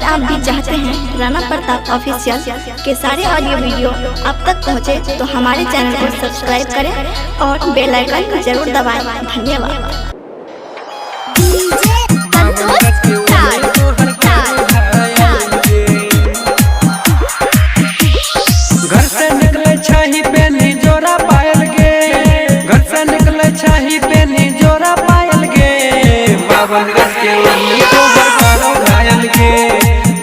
आप भी चाहते हैं राणा प्रताप ऑफिशियल के सारे ऑडियो वीडियो आप तक पहुंचे, तो हमारे चैनल को सब्सक्राइब करें और बेल आइकन जरूर दबाएं। धन्यवाद। घर से निकले छही पेनी जोरा पायल गे, घर से निकले छही पेनी जोरा पायल गे, 52 गज के ओढ़नी तोहर करो घायल गे,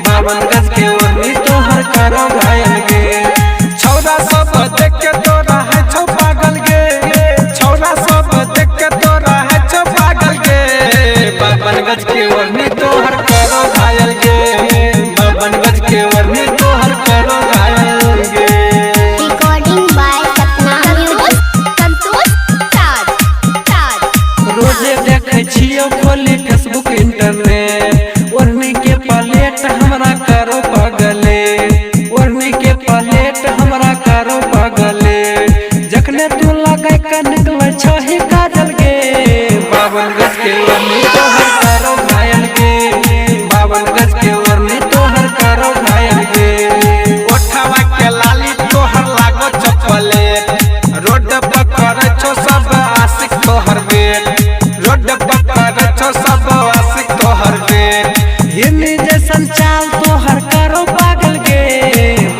52 गज के ओढ़नी तोहर करो घायल गे। छौरा सब देख के तोरा है छौ पागल गे, छौरा सब देख के तोरा है छौ पागल गे, 52 गज के ओढ़नी तोहर करो घायल गे, 52 गज के ओढ़नी तोहर करो घायल गे। रोजे देखे छियो खोली फेसबुक इंटरनेट, ओढ़नी के प्लेट हमरा करो पगले, ओढ़नी के प्लेट हमरा करो पगले, जखने तू लगे के निकले छही काजल गे, 52 गज के ओढ़नी तोहर करो घायल गे, 52 गज के ओढ़नी तोहर करो घायल गे। ओठवा के लाली तोहर लागो चपलेट, रोड पर करे छो सब आशिक तोहर बेट, रोड पर करे छो सब आशिक तोहर बेट, हिरनी जैसन चाल तोहर करो पागल गे,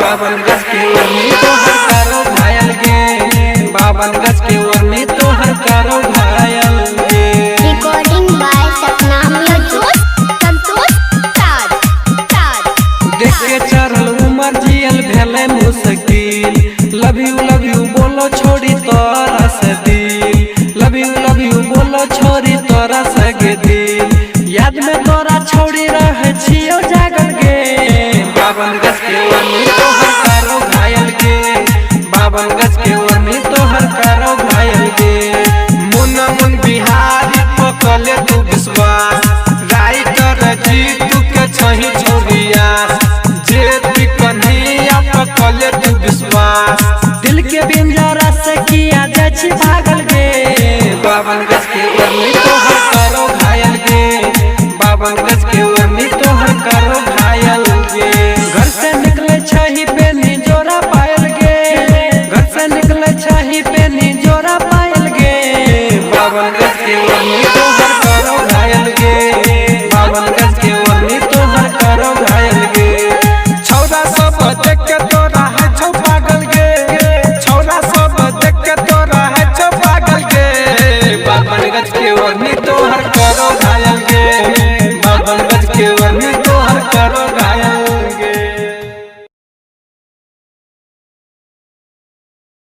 52 गज के ओढ़नी तोहर करो घायल गे, 52 गज के ओढ़नी तोहर करो घायल गे। रिकॉर्डिंग बाय सपना देख के चढ़ल उमर जियल भेले मुस